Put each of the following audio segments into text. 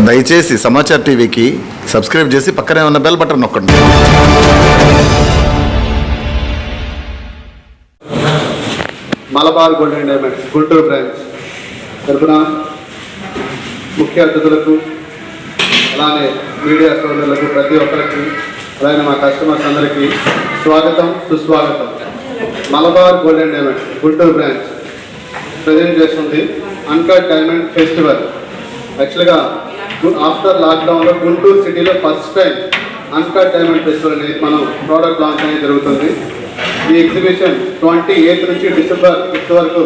దయచేసి సమాచార్ టీవీకి సబ్స్క్రైబ్ చేసి పక్కనే ఉన్న బెల్ బటన్ నొక్కండి. Malabar golden diamonds Guntur branch తరపున ముఖ్య అతిథులకు అలానే మీడియా సోదరులకు ప్రతి ఒక్కరికి అలానే మా కస్టమర్స్ అందరికీ స్వాగతం సుస్వాగతం. Malabar golden diamonds Guntur branch present చేస్తుంది అన్కట్ డైమండ్ ఫెస్టివల్. యాక్చువల్గా ఆఫ్టర్ లాక్డౌన్లో గుంటూరు సిటీలో first time uncut diamond festival అనేది మనం ప్రోడక్ట్ లాంచ్ అనేది జరుగుతుంది. ఈ ఎగ్జిబిషన్ 28 నుంచి డిసెంబర్ 5 వరకు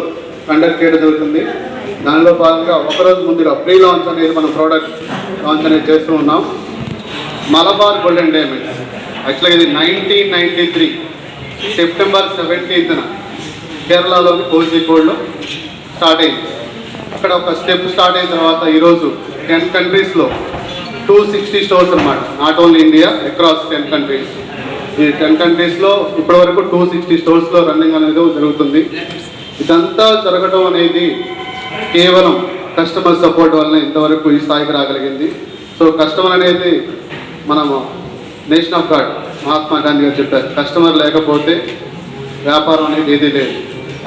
కండక్ట్ చేయడం జరుగుతుంది. దానిలో భాగంగా ఒకరోజు ముందుగా ప్రీ లాంచ్ అనేది మనం ప్రోడక్ట్ లాంచ్ అనేది చేస్తూ ఉన్నాం. మలబార్ గోల్డెన్ డైమండ్స్ యాక్చువల్గా ఇది 1993 సెప్టెంబర్ 17న కేరళలోని కోజికోడ్లో స్టార్ట్ అయింది. అక్కడ ఒక స్టెప్ స్టార్ట్ అయిన తర్వాత ఈరోజు 10 కంట్రీస్లో 260 స్టోర్స్ అనమాట. Not only India, across 10 countries. ఈ 10 కంట్రీస్లో ఇప్పటివరకు 260 స్టోర్స్లో రన్నింగ్ అనేది జరుగుతుంది. ఇదంతా జరగడం అనేది కేవలం కస్టమర్ సపోర్ట్ వలన ఇంతవరకు ఈ స్థాయికి రాగలిగింది. సో కస్టమర్ అనేది మనము nation of God Mahatma Gandhi గారు చెప్పారు, కస్టమర్ లేకపోతే వ్యాపారం అనేది ఏదీ లేదు.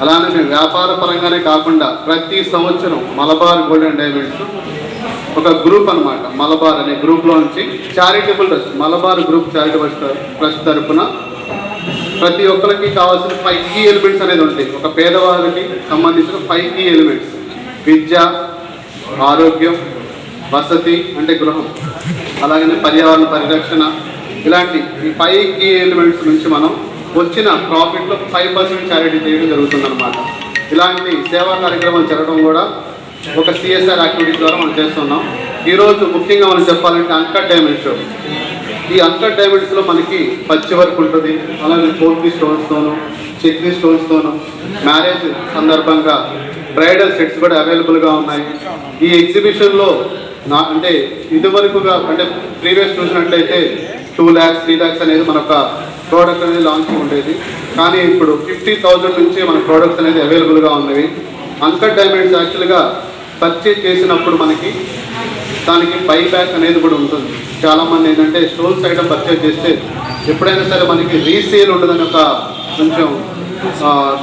అలానే మేము వ్యాపార పరంగానే కాకుండా ప్రతి సంవత్సరం మలబార్ గోల్డెన్ డైమండ్స్ ఒక గ్రూప్ అనమాట, మలబార్ అనే గ్రూప్లో నుంచి charitable trust, Malabar group charitable trust తరఫున ప్రతి ఒక్కరికి కావాల్సిన 5 కీ ఎలిమెంట్స్ అనేది ఉంటాయి. ఒక పేదవారికి సంబంధించిన 5 కీ ఎలిమెంట్స్: విద్య, ఆరోగ్యం, వసతి అంటే గృహం, అలాగనే పర్యావరణ పరిరక్షణ, ఇలాంటి ఈ 5 కీ ఎలిమెంట్స్ నుంచి మనం వచ్చిన ప్రాఫిట్లో 5% చారిటీ చేయడం జరుగుతుందన్నమాట. ఇలాంటి సేవా కార్యక్రమాలు జరగడం కూడా ఒక సిఎస్ఆర్ యాక్టివిటీస్ ద్వారా మనం చేస్తున్నాం. ఈరోజు ముఖ్యంగా మనం చెప్పాలంటే అన్కట్ డైమండ్ షో. ఈ అన్కట్ డైమండ్స్లో మనకి పచ్చి వర్క్ ఉంటుంది, అలాగే పోర్టీ స్టోన్స్తోను, చెక్రీ స్టోన్స్తోను మ్యారేజ్ సందర్భంగా బ్రైడల్ సెట్స్ కూడా అవైలబుల్గా ఉన్నాయి. ఈ ఎగ్జిబిషన్లో అంటే ఇదివరకుగా అంటే ప్రీవియస్ చూసినట్లయితే 2 lakhs 3 lakhs అనేది మనొక ప్రోడక్ట్ అనేది లాంచ్ ఉండేది. కానీ ఇప్పుడు 50,000 నుంచి మన ప్రోడక్ట్స్ అనేది అవైలబుల్గా ఉన్నవి. అన్కట్ డైమండ్స్ యాక్చువల్గా పర్చేజ్ చేసినప్పుడు మనకి దానికి బై బ్యాక్ అనేది కూడా ఉంటుంది. చాలామంది ఏంటంటే స్టోన్స్ ఐటమ్ పర్చేజ్ చేస్తే ఎప్పుడైనా సరే మనకి రీసేల్ ఉండదని ఒక కొంచెం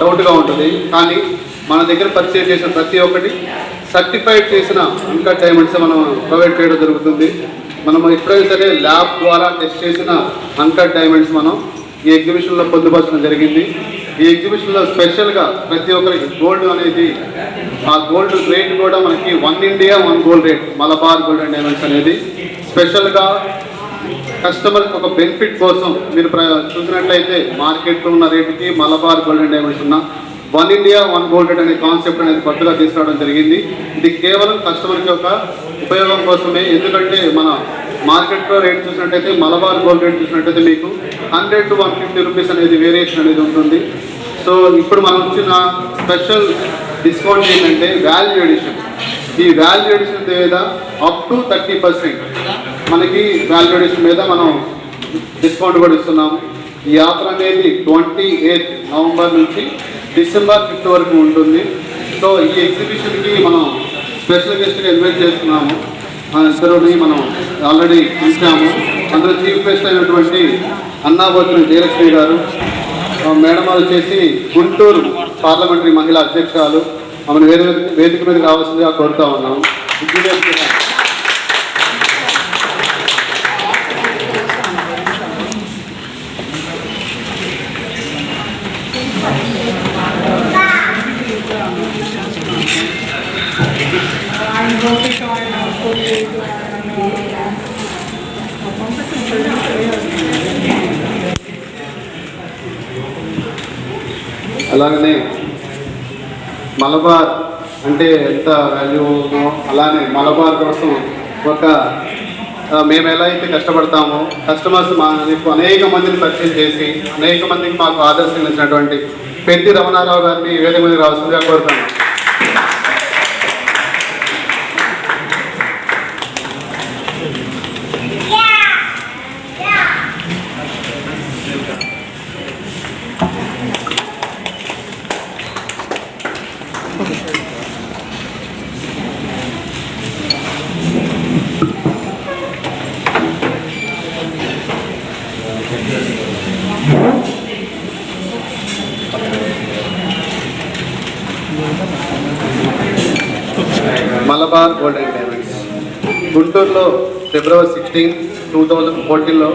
డౌట్గా ఉంటుంది. కానీ మన దగ్గర పర్చేజ్ చేసిన ప్రతి ఒక్కటి సర్టిఫైడ్ చేసిన అన్కట్ డైమండ్స్ మనం ప్రొవైడ్ చేయడం జరుగుతుంది. మనం ఎప్పుడైనా సరే ల్యాబ్ ద్వారా టెస్ట్ చేసిన అన్కట్ డైమండ్స్ మనం ఈ ఎగ్జిబిషన్లో పొందుపరచడం జరిగింది. ఈ ఎగ్జిబిషన్లో స్పెషల్గా ప్రతి ఒక్కరికి గోల్డ్ అనేది, ఆ గోల్డ్ రేట్ కూడా మనకి 1 India 1 gold rate Malabar golden diamonds అనేది స్పెషల్గా కస్టమర్కి ఒక బెనిఫిట్ కోసం మీరు చూసినట్లయితే మార్కెట్లో ఉన్న రేటుకి మలబార్ గోల్డెన్ డైమండ్స్ ఉన్న 1 ఇండియా 1 గోల్డ్ రేట్ అనే కాన్సెప్ట్ అనేది కొత్తగా తీసుకురావడం జరిగింది. ఇది కేవలం కస్టమర్కి ఒక ఉపయోగం కోసమే. ఎందుకంటే మన మార్కెట్లో రేట్ చూసినట్టయితే మలబార్ గోల్డ్ రేట్ చూసినట్టయితే మీకు 100 to 150 రూపీస్ అనేది వేరియేషన్ అనేది ఉంటుంది. సో ఇప్పుడు మనం వచ్చిన స్పెషల్ డిస్కౌంట్ ఏంటంటే వాల్యూ ఎడిషన్. ఈ వాల్యూ ఎడిషన్ మీద అప్ టు 30% మనకి వాల్యూ ఎడిషన్ మీద మనం డిస్కౌంట్ కూడా ఇస్తున్నాము. ఈ ఆఫర్ అనేది 28 నవంబర్ నుంచి డిసెంబర్ 5 వరకు ఉంటుంది. సో ఈ ఎగ్జిబిషన్కి మనం స్పెషల్ గెస్ట్గా ఇన్వైట్ చేస్తున్నాము. ఇద్దరుని మనం ఆల్రెడీ చూసాము. అందులో చీఫ్ గెస్ట్ అయినటువంటి అన్నాబోతున జయలక్ష్మి గారు, మేడం వచ్చేసి గుంటూరు పార్లమెంటరీ మహిళా అధ్యక్షురాలు, ఆమెను వేదిక మీద రావాల్సిందిగా కోరుతా ఉన్నాము. అలాగనే మలబార్ అంటే ఎంత వాల్యూ అలానే మలబార్ కోసం ఒక మేము ఎలా అయితే కష్టపడతామో కస్టమర్స్ మాకు అనేక మందిని పర్చేజ్ చేసి అనేక మందికి మాకు ఆదర్శంగా ఇచ్చినటువంటి పెద్ది రమణారావు గారిని వేదిక మీద రావాల్సిందిగా కోరుతాను. మలబార్ గోల్డ్ అండ్ డైమండ్స్ గుంటూరులో ఫిబ్రవరి 16, 2014లో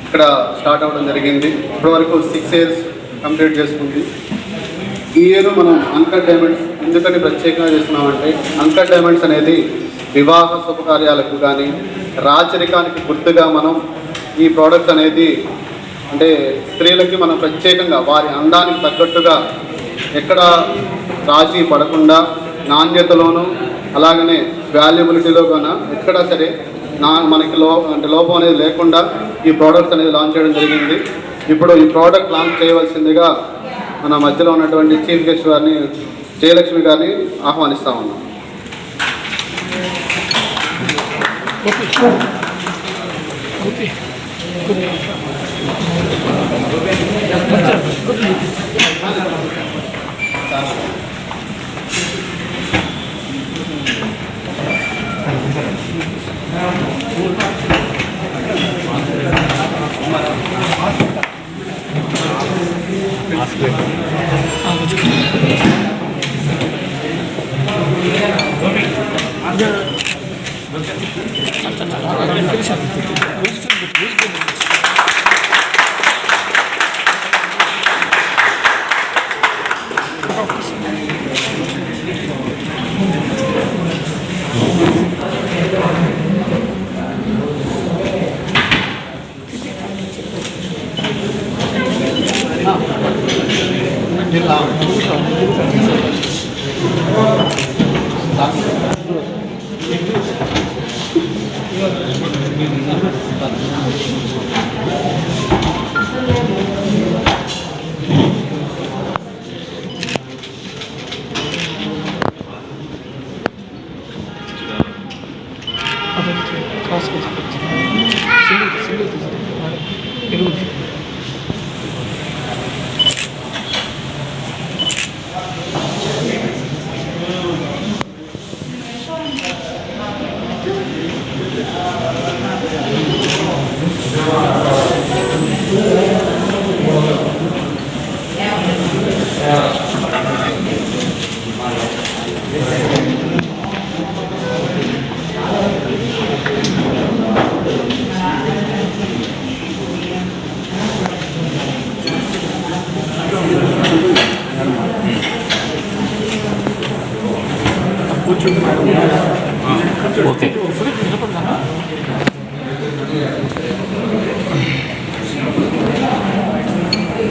ఇక్కడ స్టార్ట్ అవ్వడం జరిగింది. ఇప్పటివరకు 6 years కంప్లీట్ చేసుకుంది. ఈ ఇయర్ మనం అన్కట్ డైమండ్స్ ఎందుకని ప్రత్యేకంగా చేస్తున్నామంటే, అన్కట్ డైమండ్స్ అనేది వివాహ శుభకార్యాలకు కానీ రాచరికానికి గుర్తుగా మనం ఈ ప్రోడక్ట్స్ అనేది అంటే స్త్రీలకి మనం ప్రత్యేకంగా వారి అందానికి తగ్గట్టుగా ఎక్కడ రాజీ పడకుండా నాణ్యతలోనూ అలాగనే వాల్యుబిలిటీలో కూడా ఎక్కడా సరే మనకి లోపం అనేది లేకుండా ఈ ప్రోడక్ట్స్ అనేది లాంచ్ చేయడం జరిగింది. ఇప్పుడు ఈ ప్రోడక్ట్ లాంచ్ చేయవలసిందిగా మన మధ్యలో ఉన్నటువంటి చీఫ్ గెస్ట్ గారిని జయలక్ష్మి గారిని ఆహ్వానిస్తా ఉన్నాం.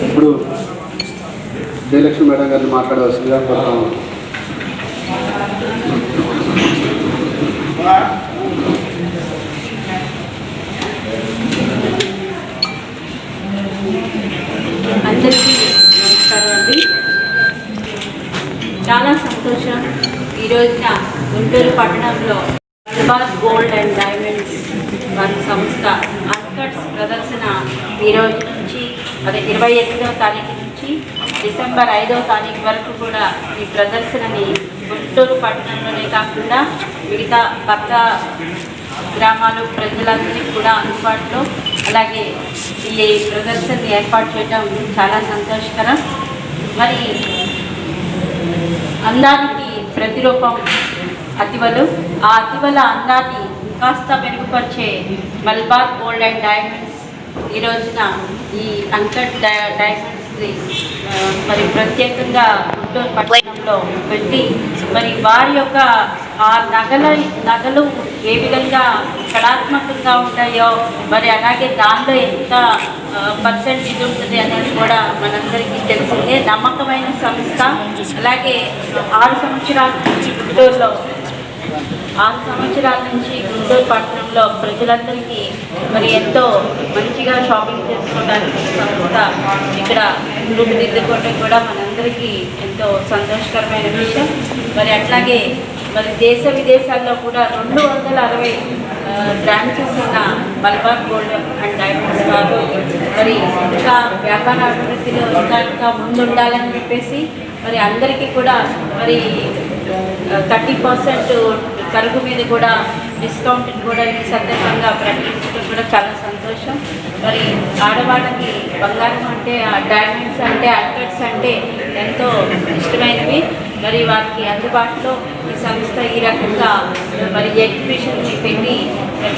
ఇప్పుడు జయలక్ష్మి మేడం గారిని మాట్లాడవలసిందిగా కోరుతాము. అందరికీ నమస్కారం అండి. చాలా సంతోషం ఈరోజున గుంటూరు పట్టణంలో మలబార్ గోల్డ్ అండ్ డైమండ్స్ వారి సంస్థ అన్కట్స్ ప్రదర్శన ఈరోజు నుంచి అదే 28వ తారీఖు నుంచి డిసెంబర్ 5వ తారీఖు వరకు కూడా ఈ ప్రదర్శనని గుంటూరు పట్టణంలోనే కాకుండా మిగతా పక్క గ్రామాలు ప్రజలందరికీ కూడా అందుబాటులో అలాగే ఈ ప్రదర్శనని ఏర్పాటు చేయడం చాలా సంతోషకరం. మరి అందానికి ప్రతిరూపం అతివలు, ఆ అతివల అందాన్ని కాస్త మెరుగుపరిచే మలబార్ గోల్డ్ అండ్ డైమండ్స్ ఈ రోజున ఈ అన్కట్ డైమండ్స్ని మరి ప్రత్యేకంగా గుంటూరు పట్టణంలో పెట్టి మరి వారి యొక్క ఆ నగలు ఏ విధంగా కళాత్మకంగా ఉంటాయో మరి అలాగే దానిలో ఎంత పర్సెంటేజ్ ఉంటుంది అనేది కూడా మనందరికీ తెలిసిందే. నమ్మకమైన సంస్థ. అలాగే 6 సంవత్సరాల నుంచి గుంటూరులో 6 సంవత్సరాల నుంచి గుంటూరు పట్టణంలో ప్రజలందరికీ మరి ఎంతో మంచిగా షాపింగ్ చేసుకోవడానికి సంస్థ ఇక్కడ రూపుదిద్దుకోవడం కూడా మనందరికీ ఎంతో సంతోషకరమైన విషయం. మరి అట్లాగే మరి దేశ విదేశాల్లో కూడా 260 బ్రాంచెస్ ఉన్న మలబార్ గోల్డ్ అండ్ డైమండ్స్ వారు మరి ఇంకా వ్యాపార అభివృద్ధిలో ఇంకా ముందుండాలని చెప్పేసి మరి అందరికీ కూడా మరి 30% తరుగు మీద కూడా డిస్కౌంట్ కూడా ఈ సందర్భంగా ప్రకటించడం కూడా చాలా సంతోషం. మరి ఆడవాళ్ళకి బంగారం అంటే డైమండ్స్ అంటే అన్కట్స్ అంటే ఎంతో ఇష్టమైనవి. మరి వారికి అందుబాటులో ఈ సంస్థ ఈ రకంగా మరి ఎగ్జిబిషన్ని పెట్టి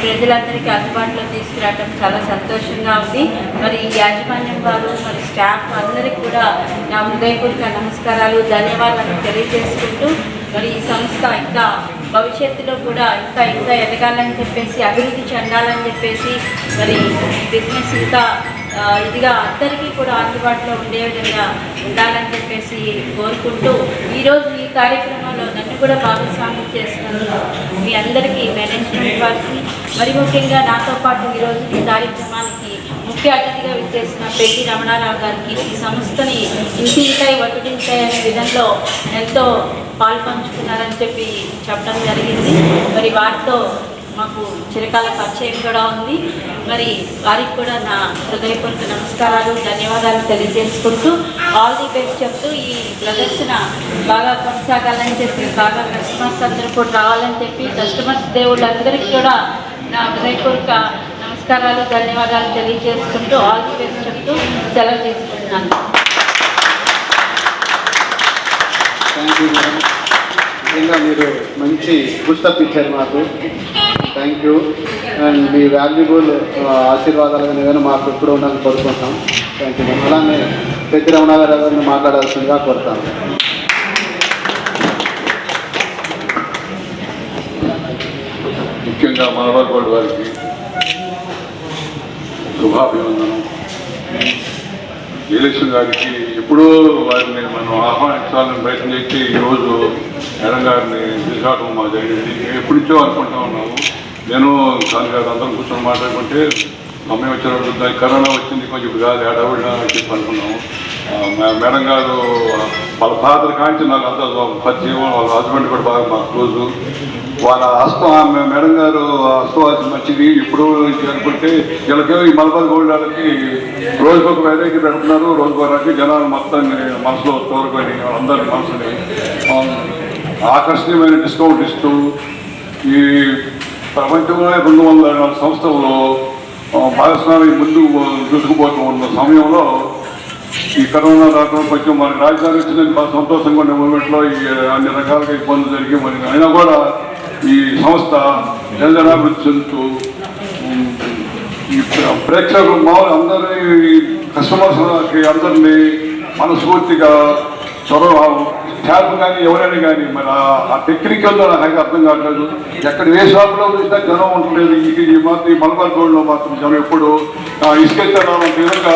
ప్రజలందరికీ అందుబాటులో తీసుకురావడం చాలా సంతోషంగా ఉంది. మరి ఈ యాజమాన్యం వారు మరి స్టాఫ్ అందరికీ కూడా నా హృదయపూర్వక నమస్కారాలు, ధన్యవాదాలు తెలియజేసుకుంటూ మరి ఈ సంస్థ ఇంకా భవిష్యత్తులో కూడా ఇంకా ఎదగాలని చెప్పేసి, అభివృద్ధి చెందాలని చెప్పేసి, మరి బిజినెస్ ఇంకా ఇదిగా అందరికీ కూడా అందుబాటులో ఉండే విధంగా ఉండాలని చెప్పేసి కోరుకుంటూ ఈరోజు ఈ కార్యక్రమంలో నన్ను కూడా భాగస్వామ్యం చేసినందుకు మీ అందరికీ మేనేజ్మెంట్ వారికి, మరి ముఖ్యంగా నాతో పాటు ఈరోజు ఈ కార్యక్రమానికి ముఖ్య అతిథిగా విచ్చేసిన పెద్ది రమణారావు గారికి, ఈ సంస్థని ఇంటింటాయి వడ్డింటాయి అనే విధంలో ఎంతో పాల్పంచుకున్నారని చెప్పి చెప్పడం జరిగింది. మరి వారితో మాకు చిరకాల పరిచయం కూడా ఉంది. మరి వారికి కూడా నా హృదయపూర్వక నమస్కారాలు, ధన్యవాదాలు తెలియజేసుకుంటూ ఆల్ ది బెస్ట్ చెప్తూ ఈ ప్రదర్శన బాగా కొనసాగాలని చెప్పి, బాగా కస్టమర్స్ అందరూ కూడా రావాలని చెప్పి, కస్టమర్స్ దేవుళ్ళందరికీ కూడా నా హృదయపూర్వక నమస్కారాలు, ధన్యవాదాలు తెలియజేసుకుంటూ ఆల్ ది బెస్ట్ చెప్తూ సెలవు తీసుకుంటున్నాను. Thank you madam. నిజంగా మీరు మంచి పుస్తకం ఇచ్చారు మాకు. Thank you. And me valuable ఆశీర్వాదాలు కానీ మాకు ఎప్పుడు ఉండాలని కోరుకుంటాం. Thank you madam. అలానే పెద్ది రమణారావు గారిని మాట్లాడాల్సిందిగా కోరుతాను. ముఖ్యంగా మలబార్ గోల్డ్ వారికి శుభాభివందనం. జయలక్ష్మి గారికి ఎప్పుడూ వారిని మనం ఆహ్వానించాలని ప్రయత్నం చేసి ఈరోజు మేడం గారిని తీసుకురావడం మా జరిగింది. ఎప్పటి నుంచో అనుకుంటా ఉన్నాము. నేను దాని గారు అందరం కూర్చొని మాట్లాడుకుంటే సమయం వచ్చినప్పుడు కరోనా వచ్చింది, కొంచెం ఇప్పుడు కాదు ఏడావిడ చెప్పి అనుకున్నాము. మేడం గారు వాళ్ళ ఫాదర్ కాంచి నాకు అంత పరిచయం, వాళ్ళ హస్బెండ్ కూడా బాగా మాకు క్లోజు. వాళ్ళ హస్తం మేడం గారు హస్తవాసి మంచిది. ఇప్పుడు అనుకుంటే వీళ్ళకి ఈ మలబార్ గోల్డ్ వాళ్ళకి రోజుకొక వెరైటీ పెడుతున్నారు. రోజుకోరాకి జనాలు మొత్తాన్ని మనసులో తోలుకొని అందరి మనసుని ఆకర్షణీయమైన డిస్కౌంట్ ఇస్తూ ఈ ప్రపంచంలో 204 సంస్థల్లో భాగస్వామి ముందు దూసుకుపోతూ ఉన్న సమయంలో ఈ కరోనా రావడం కొంచెం మనకి రాజధాని వచ్చిందని బాగా సంతోషంగా ఉండే మూమెంట్లో ఈ అన్ని రకాలుగా ఇబ్బందులు జరిగి మరి అయినా కూడా ఈ సంస్థ జనాభివృద్ధి చెందుతూ ఈ ప్రేక్షకులు మామూలు అందరి కస్టమర్స్కి అందరినీ మనస్ఫూర్తిగా చొరవ స్టాఫ్ కానీ ఎవరైనా కానీ మరి ఆ టెక్నికల్లో నాకు అర్థం కావట్లేదు. ఎక్కడ ఏ షాప్లో చూసినా జనం ఉండలేదు. ఈ మాత్రం ఈ మలబార్ గోల్డ్లో మాత్రం జనం ఎప్పుడు ఇసుకెత్తారంటే విధంగా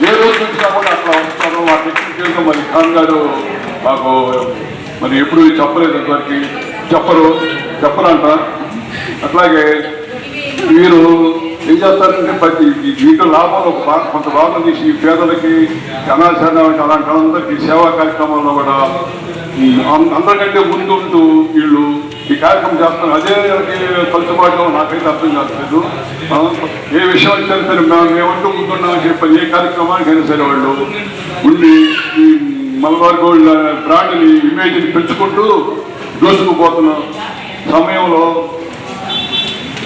ఏ రోజు చూసినా కూడా అట్లా వస్తారు. ఆ టెక్నికల్గా మరి ఖాన్ గారు మాకు మరి ఎప్పుడు చెప్పలేదు, ఇంతవరకు చెప్పరంట. అట్లాగే మీరు ఏం చేస్తారంటే ప్రతి వీటిలో లాభాలు కొంత భాగం తీసి పేదలకి అనాథానికి అలాంటి వాళ్ళందరికీ సేవా కార్యక్రమాల్లో కూడా అందరికంటే ముందు ఉంటూ వీళ్ళు ఈ కార్యక్రమం చేస్తున్నారు. అదే కలుసుబాటులో నాకైతే అర్థం కాలేదు. ఏ విషయం వచ్చినా సరే మేమంటూ ముందున్నామని చెప్పి ఏ కార్యక్రమానికి అయినా సరే వాళ్ళు ఉండి ఈ మలబార్ గోల్డ్ బ్రాండ్ని ఇమేజ్ని పెంచుకుంటూ దూసుకుపోతున్న సమయంలో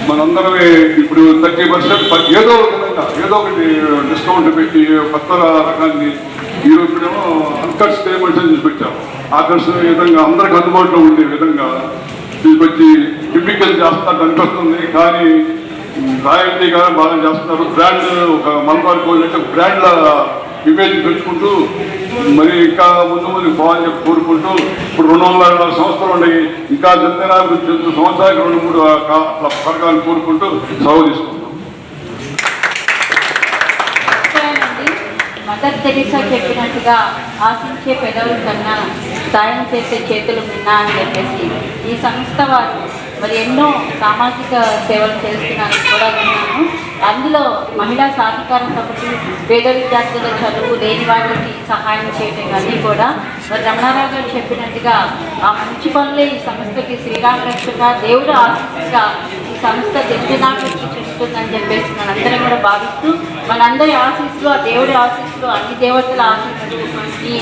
మనందరమే ఇప్పుడు 30% ఏదో ఒకటి డిస్కౌంట్ పెట్టి కొత్త రకాన్ని ఈరోజునేమో అన్కట్స్ పేమెంట్స్ అని పెట్టాము. ఆకర్షణ విధంగా అందరికి అందుబాటులో ఉండే విధంగా తీసుకొచ్చి టిపికల్ చేస్తున్నట్టు అనిపిస్తుంది. కానీ రాయల్టీగా బాగా చేస్తున్నారు. బ్రాండ్ ఒక మలబార్ గోల్డ్ అంటే బ్రాండ్ల ఇమేజ్ పెంచుకుంటూ మరి ఇంకా ముందు పోవాలని చెప్పి కోరుకుంటూ ఇప్పుడు 204 సంవత్సరాలు ఉన్నాయి. ఇంకా జనజనాభివృద్ధి చెందుతూ సంవత్సరానికి 2-3 అట్లా పథకాలను కోరుకుంటూ సెలవు తీసుకుంటాం. మదర్ తెరీసా చెప్పినట్టుగా ఆశించే పెదవుల కన్నా సాయం చేసే చేతులు విన్నా అని చెప్పేసి ఈ సంస్థ వారు మరి ఎన్నో సామాజిక సేవలు చేస్తున్నారని కూడా విన్నాను. అందులో మహిళా సాధికారత ఒకటి, పేద విద్యార్థుల చదువు లేని వారికి సహాయం చేయడం అన్నీ కూడా మరి రమణారావు గారు చెప్పినట్టుగా ఆ మంచి పనులే ఈ సంస్థకి శ్రీరామరక్షగా దేవుడు ఆశీస్సుగా ఈ సంస్థ జనాభివృద్ధి చేస్తుందని చెప్పేసి మనందరం కూడా భావిస్తూ మనందరి ఆశీస్సులు, ఆ దేవుడి ఆశీస్సులు, అన్ని దేవతల ఆశీస్సులు ఈ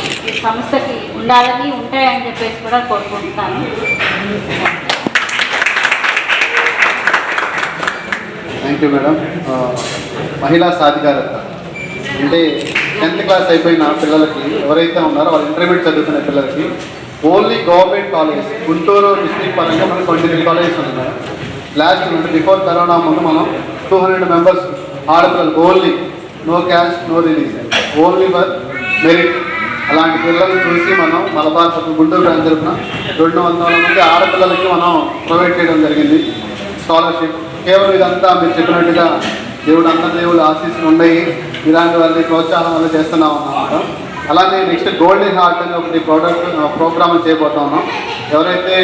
సంస్థకి ఉండాలని ఉంటాయని చెప్పేసి కూడా కోరుకుంటున్నాను. Thank you madam. మహిళా సాధికారత అంటే 10th క్లాస్ అయిపోయిన పిల్లలకి ఎవరైతే ఉన్నారో వాళ్ళు ఇంటర్మీడియట్ చదువుతున్న పిల్లలకి only government college Guntur district పరంగా మనకి 23 కాలేజెస్ ఉన్నాయి మేడం. లాస్ట్ అంటే బిఫోర్ కరోనా ముందు మనం 200 మెంబర్స్ ఆడపిల్లలు only, no cash no release, only for merit. అలాంటి పిల్లల్ని చూసి మనం మలబార్ గుంటూరు బ్రాంచ్ తరఫున 200 మంది ఆడపిల్లలకి మనం ప్రొవైడ్ చేయడం జరిగింది స్కాలర్షిప్. కేవలం ఇదంతా మీరు చెప్పినట్టుగా దేవుడు ఆశీస్సులు ఉన్నాయి, ఇలాంటి వాళ్ళని ప్రోత్సాహం వల్ల చేస్తున్నాం అన్నమాట. అలానే నెక్స్ట్ గోల్డెన్ హార్ట్ అని ఒకటి ప్రోగ్రామ్ చేయబోతా ఉన్నాం. ఎవరైతే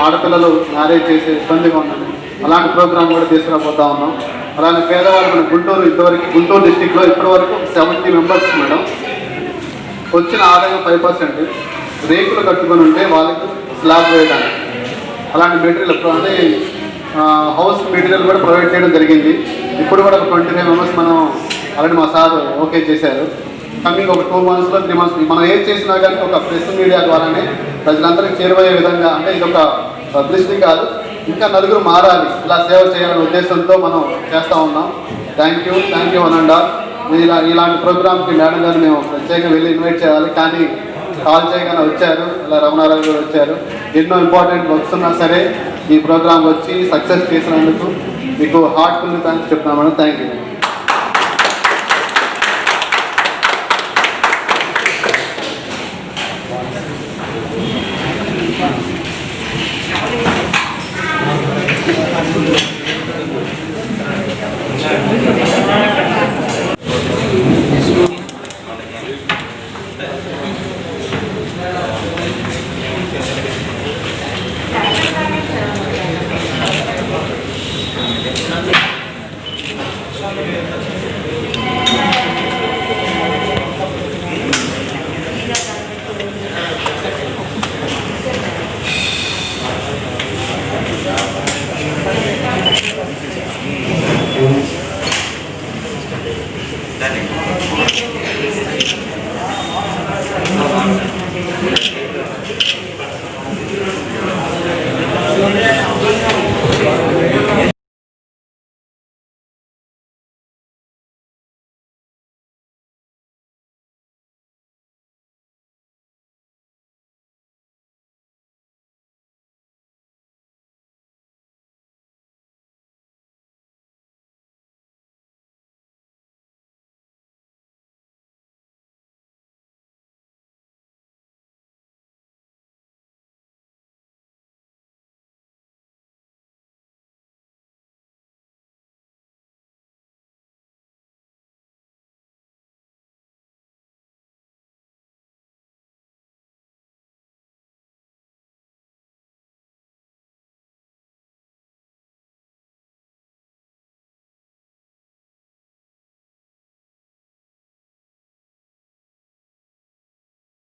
ఆడపిల్లలు మ్యారేజ్ చేసే ఇబ్బందిగా ఉన్నారో అలాంటి ప్రోగ్రామ్ కూడా తీసుకురాబోతా ఉన్నాం. అలానే పేదవాళ్ళు మన గుంటూరు డిస్టిక్లో ఇప్పటివరకు 70 మెంబర్స్ మేడం. వచ్చిన ఆదాయం 5% రేకులు కట్టుకొని ఉంటే వాళ్ళకి స్లాబ్ వేయడానికి అలాంటి మెటీరియల్ అంటే హౌస్ మెటీరియల్ కూడా ప్రొవైడ్ చేయడం జరిగింది. ఇప్పుడు కూడా ఒక 25 మెంబర్స్ మనం ఆల్రెడీ మా సార్ ఓకే చేశారు. కమింగ్ ఒక 2 monthsలో 3 months మనం ఏం చేసినా కానీ ఒక ప్రెస్ మీడియా ద్వారానే ప్రజలందరికీ చేరువయ్యే విధంగా, అంటే ఇది ఒక పబ్లిసిటీ కాదు, ఇంకా నలుగురు మారాలి, ఇలా సేవ చేయాలనే ఉద్దేశంతో మనం చేస్తూ ఉన్నాం. థ్యాంక్ యూ అనండా. ఇలాంటి ప్రోగ్రామ్కి మేడం గారు మేము ప్రత్యేకంగా వెళ్ళి ఇన్వైట్ చేయాలి, కానీ కాల్ చేయగానే వచ్చారు. ఇలా రమణారావు గారు వచ్చారు. ఎన్నో ఇంపార్టెంట్ వర్క్స్ ఉన్నా సరే ఈ ప్రోగ్రామ్ వచ్చి సక్సెస్ చేసినందుకు మీకు హార్ట్ఫుల్ థ్యాంక్స్ చెప్తున్నాను మేడం. Thank you.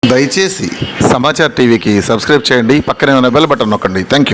దయచేసి సమాచార్ టీవీకి సబ్స్క్రైబ్ చేయండి, పక్కనే ఉన్న బెల్ బటన్ నొక్కండి. Thank you.